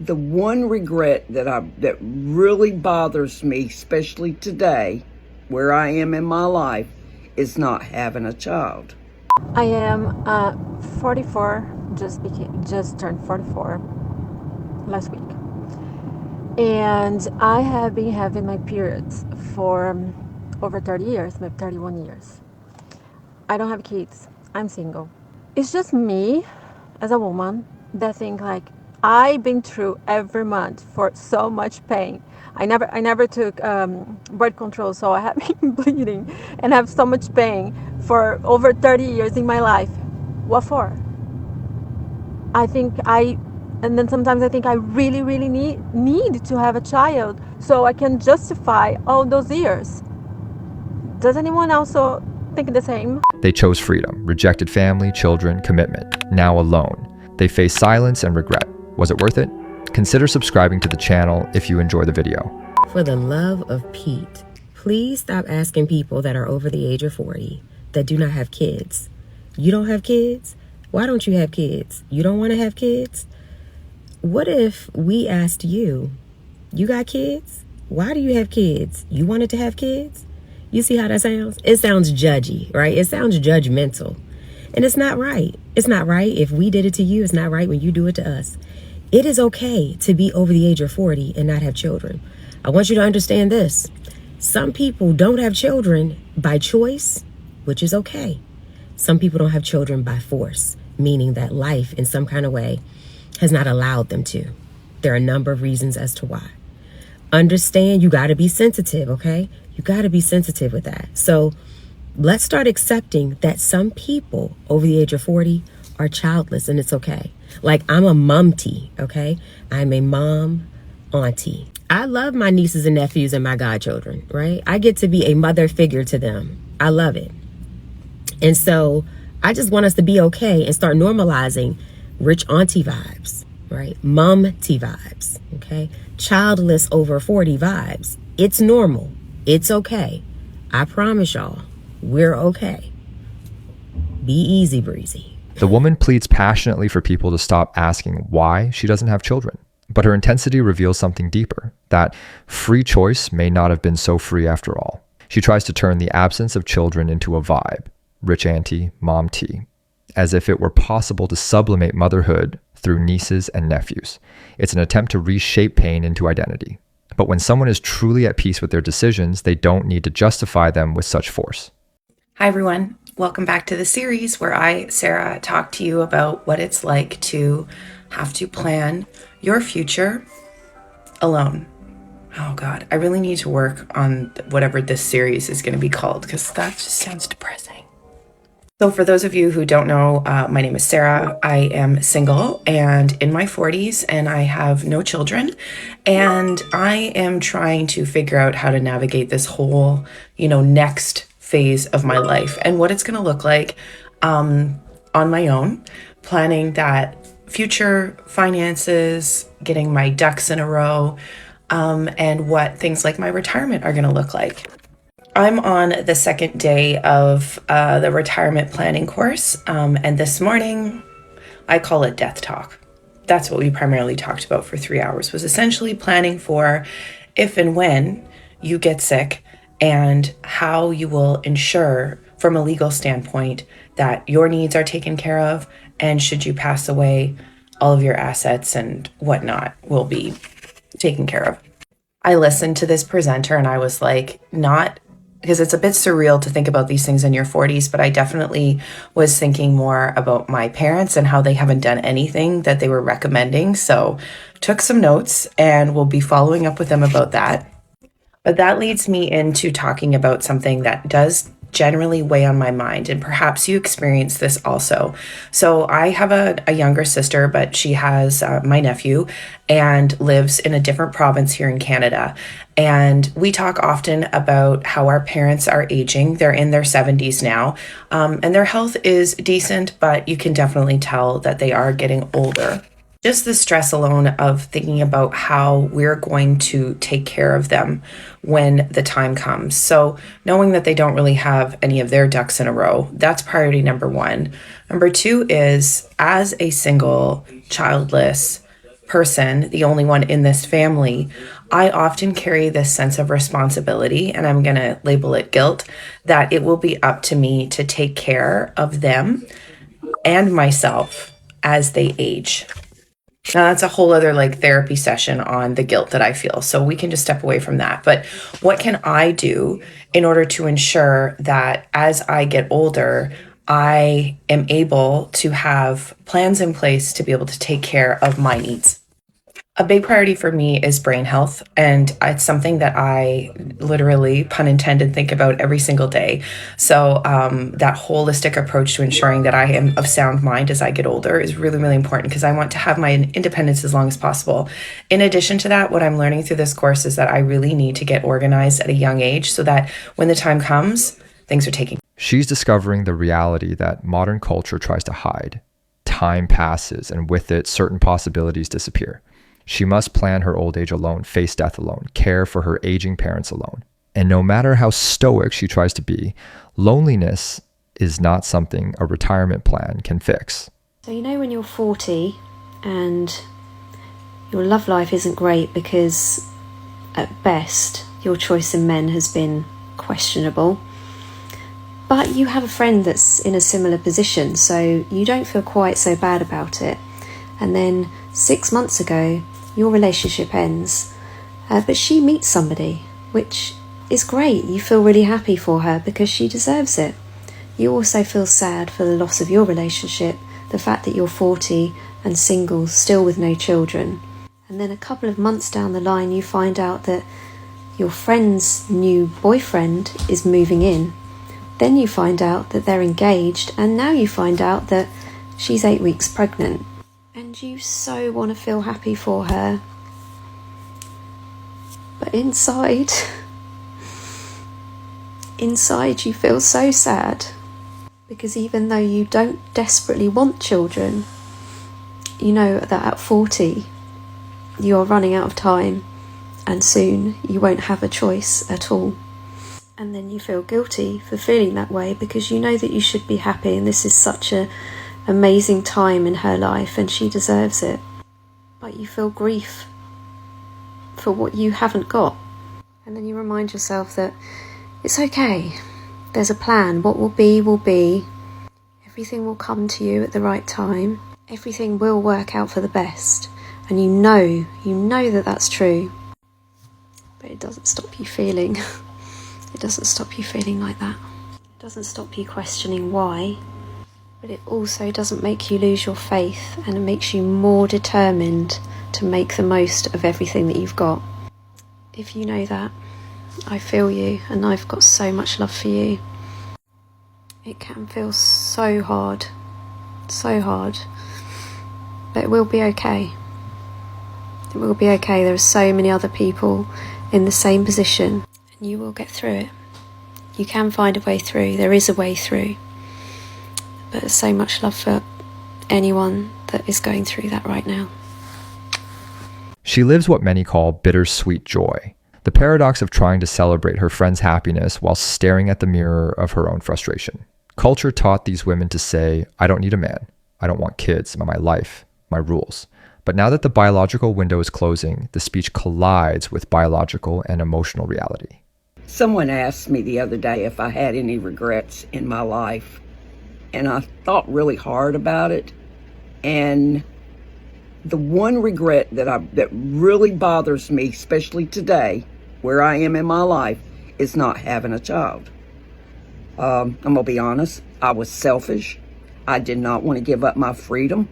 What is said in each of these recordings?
The one regret that really bothers me, especially today, where I am in my life, is not having a child. I am 44, just turned 44 last week. And I have been having my periods for over 30 years, maybe 31 years. I don't have kids. I'm single. It's just me as a woman that think like I've been through every month for so much pain. I never took birth control, so I have been bleeding and have so much pain for over 30 years in my life. What for? I think and then sometimes I think I really, really need to have a child so I can justify all those years. Does anyone also think the same? They chose freedom, rejected family, children, commitment. Now alone. They face silence and regret. Was it worth it? Consider subscribing to the channel if you enjoy the video. For the love of Pete, please stop asking people that are over the age of 40 that do not have kids. You don't have kids? Why don't you have kids? You don't want to have kids? What if we asked you, you got kids? Why do you have kids? You wanted to have kids? You see how that sounds? It sounds judgy, right? It sounds judgmental. And it's not right. It's not right if we did it to you. It's not right when you do it to us. It is okay to be over the age of 40 and not have children. I want you to understand this. Some people don't have children by choice, which is okay. Some people don't have children by force, meaning that life in some kind of way has not allowed them to. There are a number of reasons as to why. Understand, you got to be sensitive, okay? You got to be sensitive with that. So let's start accepting that some people over the age of 40 are childless, and it's okay. Like, I'm a mumty, okay? I'm a mom auntie. I love my nieces and nephews and my godchildren, right? I get to be a mother figure to them. I love it. And so I just want us to be okay and start normalizing rich auntie vibes, right? Mum-ty vibes, okay? Childless over 40 vibes. It's normal. It's okay. I promise y'all, we're okay. Be easy breezy. The woman pleads passionately for people to stop asking why she doesn't have children. But her intensity reveals something deeper, that free choice may not have been so free after all. She tries to turn the absence of children into a vibe, rich auntie, mom tea, as if it were possible to sublimate motherhood through nieces and nephews. It's an attempt to reshape pain into identity. But when someone is truly at peace with their decisions, they don't need to justify them with such force. Hi, everyone. Welcome back to the series where I, Sarah, talk to you about what it's like to have to plan your future alone. Oh, God. I really need to work on whatever this series is going to be called because that just sounds depressing. So for those of you who don't know, my name is Sarah. I am single and in my 40s, and I have no children. And I am trying to figure out how to navigate this whole, next phase of my life and what it's going to look like on my own, planning that future finances, getting my ducks in a row, and what things like my retirement are going to look like. I'm on the second day of the retirement planning course, and this morning, I call it death talk. That's what we primarily talked about for 3 hours, was essentially planning for if and when you get sick and how you will ensure from a legal standpoint that your needs are taken care of, and should you pass away, all of your assets and whatnot will be taken care of. I listened to this presenter and I was like, not because it's a bit surreal to think about these things in your 40s, but I definitely was thinking more about my parents and how they haven't done anything that they were recommending. So took some notes and we'll be following up with them about that. But that leads me into talking about something that does generally weigh on my mind, and perhaps you experience this also. So I have a younger sister, but she has my nephew and lives in a different province here in Canada. And we talk often about how our parents are aging. They're in their 70s now, and their health is decent, but you can definitely tell that they are getting older. Just the stress alone of thinking about how we're going to take care of them when the time comes. So knowing that they don't really have any of their ducks in a row, that's priority number one. Number two is, as a single, childless person, the only one in this family, I often carry this sense of responsibility, and I'm going to label it guilt, that it will be up to me to take care of them and myself as they age. Now, that's a whole other like therapy session on the guilt that I feel. So we can just step away from that. But what can I do in order to ensure that as I get older, I am able to have plans in place to be able to take care of my needs? A big priority for me is brain health, and it's something that I literally, pun intended, think about every single day. So that holistic approach to ensuring that I am of sound mind as I get older is really, really important, because I want to have my independence as long as possible. In addition to that, what I'm learning through this course is that I really need to get organized at a young age so that when the time comes, things are taken. She's discovering the reality that modern culture tries to hide. Time passes, and with it, certain possibilities disappear. She must plan her old age alone, face death alone, care for her aging parents alone. And no matter how stoic she tries to be, loneliness is not something a retirement plan can fix. So you know when you're 40 and your love life isn't great because at best your choice in men has been questionable, but you have a friend that's in a similar position, so you don't feel quite so bad about it. And then 6 months ago, your relationship ends, but she meets somebody, which is great. You feel really happy for her because she deserves it. You also feel sad for the loss of your relationship, the fact that you're 40 and single, still with no children. And then a couple of months down the line, you find out that your friend's new boyfriend is moving in. Then you find out that they're engaged, and now you find out that she's 8 weeks pregnant. And you so want to feel happy for her. But inside you feel so sad. Because even though you don't desperately want children, you know that at 40, you're running out of time. And soon you won't have a choice at all. And then you feel guilty for feeling that way, because you know that you should be happy, and this is such a amazing time in her life and she deserves it. But you feel grief for what you haven't got. And then you remind yourself that it's okay. There's a plan. What will be will be. Everything will come to you at the right time. Everything will work out for the best. And you know that that's true. But it doesn't stop you feeling. It doesn't stop you feeling like that. It doesn't stop you questioning why. But it also doesn't make you lose your faith, and it makes you more determined to make the most of everything that you've got. If you know that, I feel you, and I've got so much love for you. It can feel so hard, but it will be okay. It will be okay. There are so many other people in the same position, and you will get through it. You can find a way through. There is a way through. But there's so much love for anyone that is going through that right now. She lives what many call bittersweet joy, the paradox of trying to celebrate her friend's happiness while staring at the mirror of her own frustration. Culture taught these women to say, I don't need a man, I don't want kids, my life, my rules. But now that the biological window is closing, the speech collides with biological and emotional reality. Someone asked me the other day if I had any regrets in my life. And I thought really hard about it. And the one regret that really bothers me, especially today, where I am in my life, is not having a child. I'm going to be honest. I was selfish. I did not want to give up my freedom.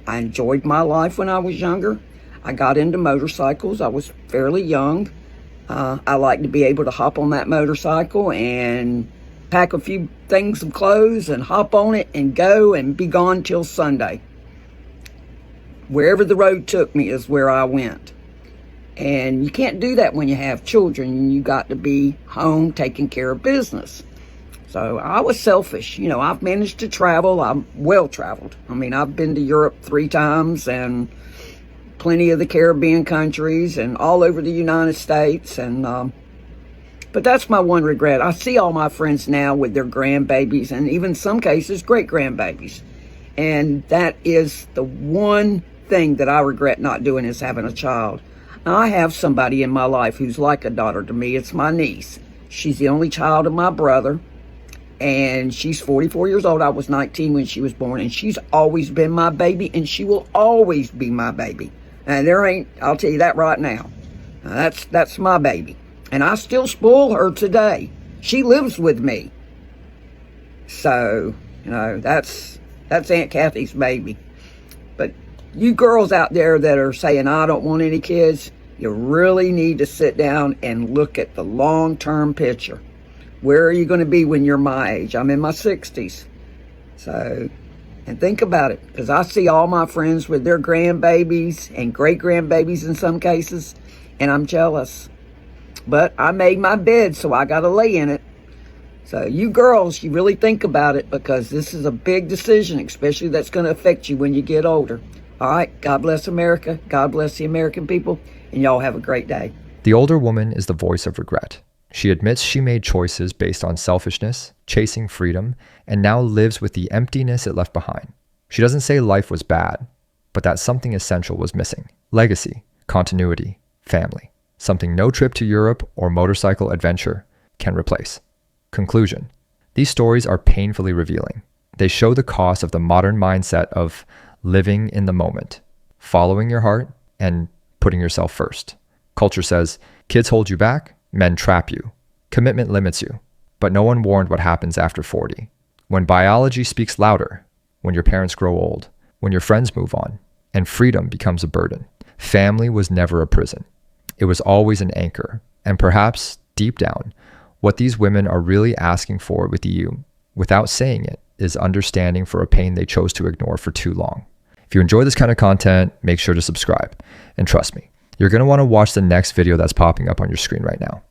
I enjoyed my life when I was younger. I got into motorcycles. I was fairly young. I liked to be able to hop on that motorcycle and pack a few things of clothes and hop on it and go and be gone till Sunday. Wherever the road took me is where I went. And you can't do that when you have children. You got to be home taking care of business. So I was selfish. You know, I've managed to travel. I'm well traveled. I mean, I've been to Europe 3 times and plenty of the Caribbean countries and all over the United States. And but that's my one regret. I see all my friends now with their grandbabies and even some cases great grandbabies. And that is the one thing that I regret not doing is having a child. Now, I have somebody in my life who's like a daughter to me. It's my niece. She's the only child of my brother, and she's 44 years old. I was 19 when she was born, and she's always been my baby, and she will always be my baby. And I'll tell you that right now. That's my baby. And I still spoil her today. She lives with me. So, that's Aunt Kathy's baby. But you girls out there that are saying, I don't want any kids, you really need to sit down and look at the long-term picture. Where are you going to be when you're my age? I'm in my 60s. So, and think about it, because I see all my friends with their grandbabies and great-grandbabies in some cases, and I'm jealous. But I made my bed, so I got to lay in it. So you girls, you really think about it, because this is a big decision, especially that's going to affect you when you get older. All right, God bless America. God bless the American people, and y'all have a great day. The older woman is the voice of regret. She admits she made choices based on selfishness, chasing freedom, and now lives with the emptiness it left behind. She doesn't say life was bad, but that something essential was missing. Legacy, continuity, family. Something no trip to Europe or motorcycle adventure can replace. Conclusion. These stories are painfully revealing. They show the cost of the modern mindset of living in the moment, following your heart, and putting yourself first. Culture says, kids hold you back, men trap you. Commitment limits you. But no one warned what happens after 40. When biology speaks louder, when your parents grow old, when your friends move on, and freedom becomes a burden. Family was never a prison. It was always an anchor. And perhaps, deep down, what these women are really asking for with you, without saying it, is understanding for a pain they chose to ignore for too long. If you enjoy this kind of content, make sure to subscribe. And trust me, you're going to want to watch the next video that's popping up on your screen right now.